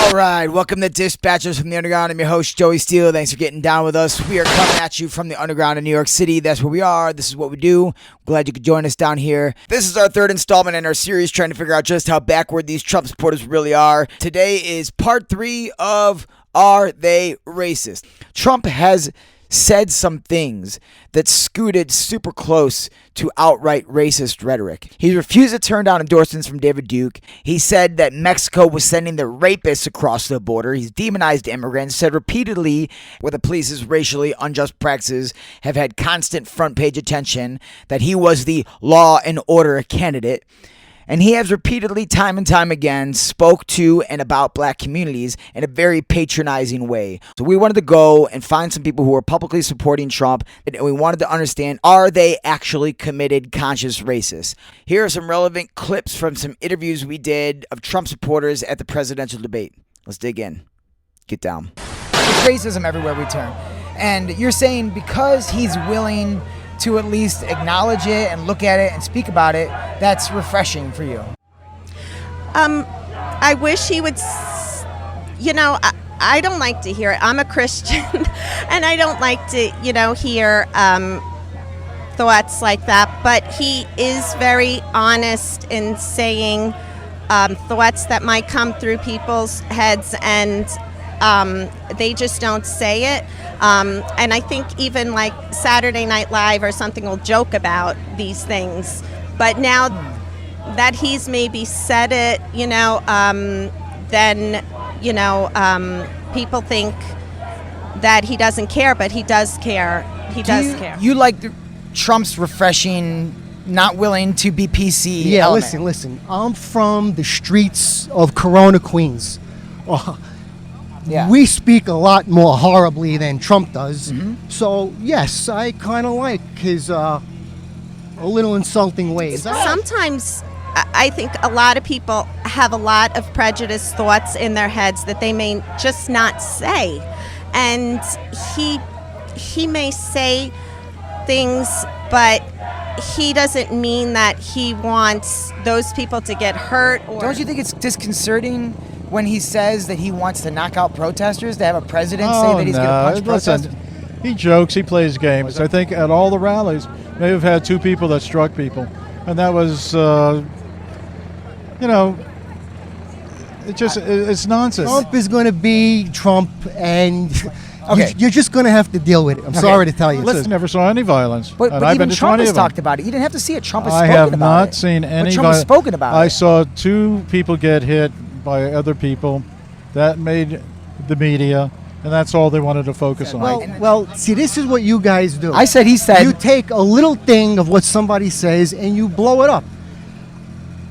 All right, welcome to Dispatchers from the Underground. I'm your host, Joey Steele. Thanks for getting down with us. We are coming at you from the Underground in New York City. That's where we are. This is what we do. Glad you could join us down here. This is our third installment in our series trying to figure out just how backward these Trump supporters really are. Today is part 3 of Are They Racist? Trump has said some things that scooted super close to outright racist rhetoric. He refused to turn down endorsements from David Duke. He said that Mexico was sending the rapists across the border. He's demonized immigrants, said repeatedly where the police's racially unjust practices have had constant front page attention, that he was the law and order candidate. And he has repeatedly, time and time again, spoke to and about black communities in a very patronizing way. So we wanted to go and find some people who are publicly supporting Trump, and we wanted to understand, are they actually committed conscious racists? Here are some relevant clips from some interviews we did of Trump supporters at the presidential debate. Let's dig in. Get down. There's racism everywhere we turn. And you're saying because he's willing to at least acknowledge it and look at it and speak about it, that's refreshing for you. I wish he would, I don't like to hear it. I'm a Christian and I don't like to, hear thoughts like that, but he is very honest in saying thoughts that might come through people's heads, and they just don't say it. And I think even like Saturday Night Live or something will joke about these things. But now that he's maybe said it, then, people think that he doesn't care, but he does care. He does care. You like Trump's refreshing, not willing to be PC Yeah, element. listen. I'm from the streets of Corona, Queens. Yeah. We speak a lot more horribly than Trump does. Mm-hmm. So, yes, I kind of like his a little insulting ways. Sometimes I think a lot of people have a lot of prejudiced thoughts in their heads that they may just not say. And he may say things, but he doesn't mean that he wants those people to get hurt. Or Don't you think it's disconcerting when he says that he wants to knock out protesters, to have a president say that he's going to punch protesters? He jokes, he plays games. I think at all the rallies, may have had 2 people that struck people. And that was, it's nonsense. Trump is going to be Trump, and Okay. you're just going to have to deal with it. I'm sorry to tell you. I never saw any violence. But and I've even been to Trump 20 has of them. talked about it. You didn't have to see it. Trump has I spoken have about not it. seen any But Trump has spoken about I it. saw 2 people get hit by other people. That made the media, and that's all they wanted to focus on. Well, see, this is what you guys do. I said he said. You take a little thing of what somebody says and you blow it up.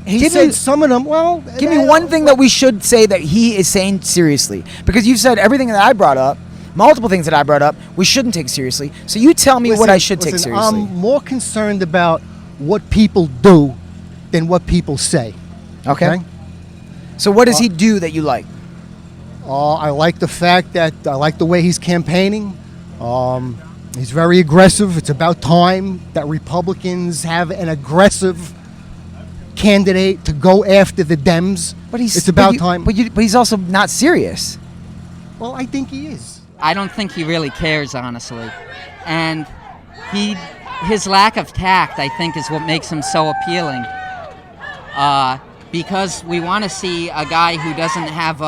He Give said me- some of them, well... Give me one thing that we should say that he is saying seriously. Because you've said everything that I brought up, multiple things that I brought up, we shouldn't take seriously. So you tell me what I should take seriously. I'm more concerned about what people do than what people say. Okay. So what does he do that you like? I like the fact that I like the way he's campaigning. He's very aggressive. It's about time that Republicans have an aggressive candidate to go after the Dems. It's about time. But he's also not serious. Well, I think he is. I don't think he really cares, honestly. And his lack of tact, I think, is what makes him so appealing. Because we want to see a guy who doesn't have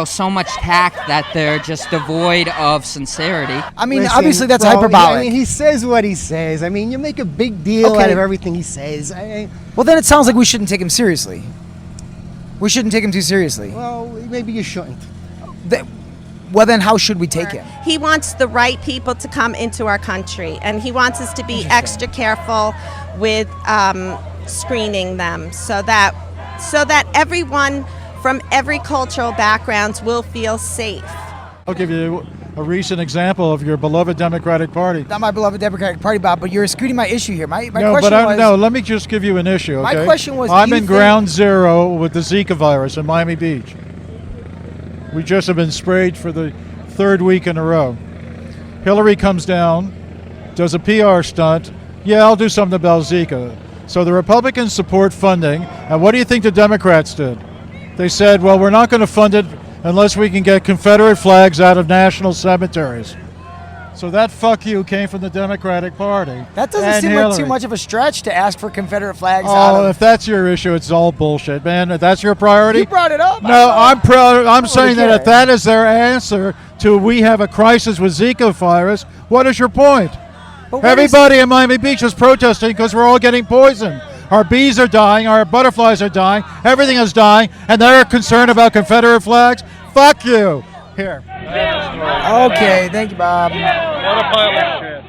so much tact that they're just devoid of sincerity. I mean, Listen, obviously that's bro, hyperbolic. I mean, he says what he says. I mean, you make a big deal out of everything he says. Well, then it sounds like we shouldn't take him seriously. We shouldn't take him too seriously. Well, maybe you shouldn't. Well, then how should we take him? he wants the right people to come into our country, and he wants us to be extra careful with screening them so that everyone from every cultural background will feel safe. I'll give you a recent example of your beloved Democratic Party. Not my beloved Democratic Party, Bob, but you're scooting my issue here. My No, question but was... no, let me just give you an issue, okay? My question was, I'm do you in think- ground zero with the Zika virus in Miami Beach. We just have been sprayed for the third week in a row. Hillary comes down, does a PR stunt. Yeah, I'll do something about Zika. So the Republicans support funding, and what do you think the Democrats did? They said, well, we're not going to fund it unless we can get Confederate flags out of national cemeteries. So that fuck you came from the Democratic Party. That doesn't and seem like too Hillary. much of a stretch to ask for Confederate flags out Oh, of. if that's your issue, it's all bullshit, man. If that's your priority. You brought it up. No, I'm proud. I'm don't saying really that if care. that is their answer to we have a crisis with Zika virus, what is your point? But what is- Everybody in Miami Beach is protesting because we're all getting poisoned. Our bees are dying, our butterflies are dying, everything is dying, and they're concerned about Confederate flags? Fuck you. Here. Okay, thank you, Bob. What a pile of shit.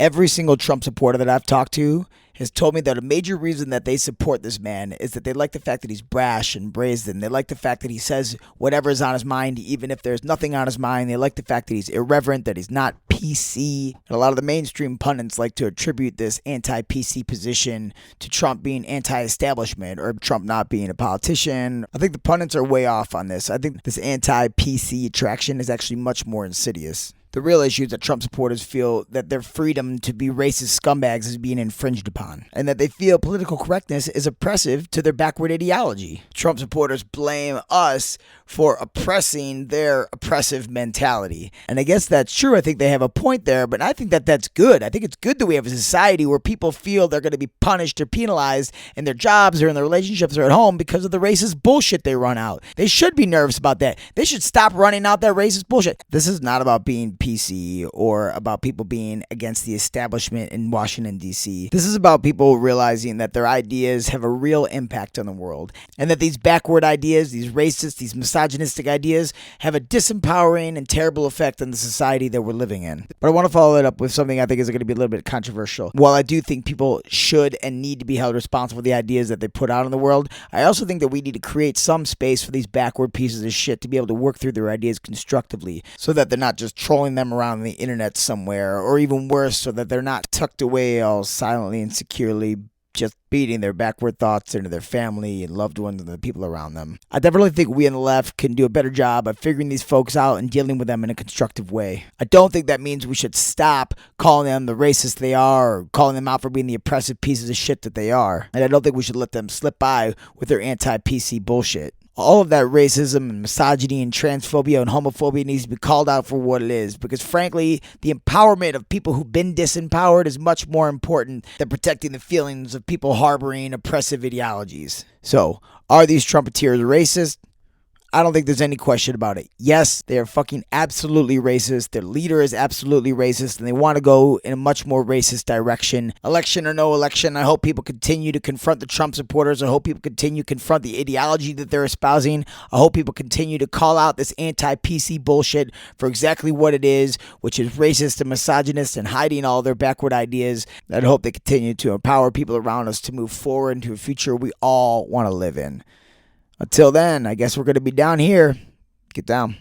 Every single Trump supporter that I've talked to has told me that a major reason that they support this man is that they like the fact that he's brash and brazen. They like the fact that he says whatever is on his mind, even if there's nothing on his mind. They like the fact that he's irreverent, that he's not PC. And a lot of the mainstream pundits like to attribute this anti-PC position to Trump being anti-establishment or Trump not being a politician. I think the pundits are way off on this. I think this anti-PC attraction is actually much more insidious. The real issue is that Trump supporters feel that their freedom to be racist scumbags is being infringed upon, and that they feel political correctness is oppressive to their backward ideology. Trump supporters blame us for oppressing their oppressive mentality. And I guess that's true. I think they have a point there, but I think that that's good. I think it's good that we have a society where people feel they're going to be punished or penalized in their jobs or in their relationships or at home because of the racist bullshit they run out. They should be nervous about that. They should stop running out that racist bullshit. This is not about being PC or about people being against the establishment in Washington, D.C. This is about people realizing that their ideas have a real impact on the world, and that these backward ideas, these racist, these misogynistic ideas have a disempowering and terrible effect on the society that we're living in. But I want to follow it up with something I think is going to be a little bit controversial. While I do think people should and need to be held responsible for the ideas that they put out in the world, I also think that we need to create some space for these backward pieces of shit to be able to work through their ideas constructively, so that they're not just trolling them around the internet somewhere, or even worse, so that they're not tucked away all silently and securely, just beating their backward thoughts into their family and loved ones and the people around them. I definitely think we on the left can do a better job of figuring these folks out and dealing with them in a constructive way. I don't think that means we should stop calling them the racist they are, or calling them out for being the oppressive pieces of shit that they are. And I don't think we should let them slip by with their anti-PC bullshit. All of that racism and misogyny and transphobia and homophobia needs to be called out for what it is, because frankly, the empowerment of people who've been disempowered is much more important than protecting the feelings of people harboring oppressive ideologies. So, are these Trumpetteers racist? I don't think there's any question about it. Yes, they are fucking absolutely racist. Their leader is absolutely racist, and they want to go in a much more racist direction. Election or no election, I hope people continue to confront the Trump supporters. I hope people continue to confront the ideology that they're espousing. I hope people continue to call out this anti-PC bullshit for exactly what it is, which is racist and misogynist and hiding all their backward ideas. I hope they continue to empower people around us to move forward into a future we all want to live in. Until then, I guess we're going to be down here. Get down.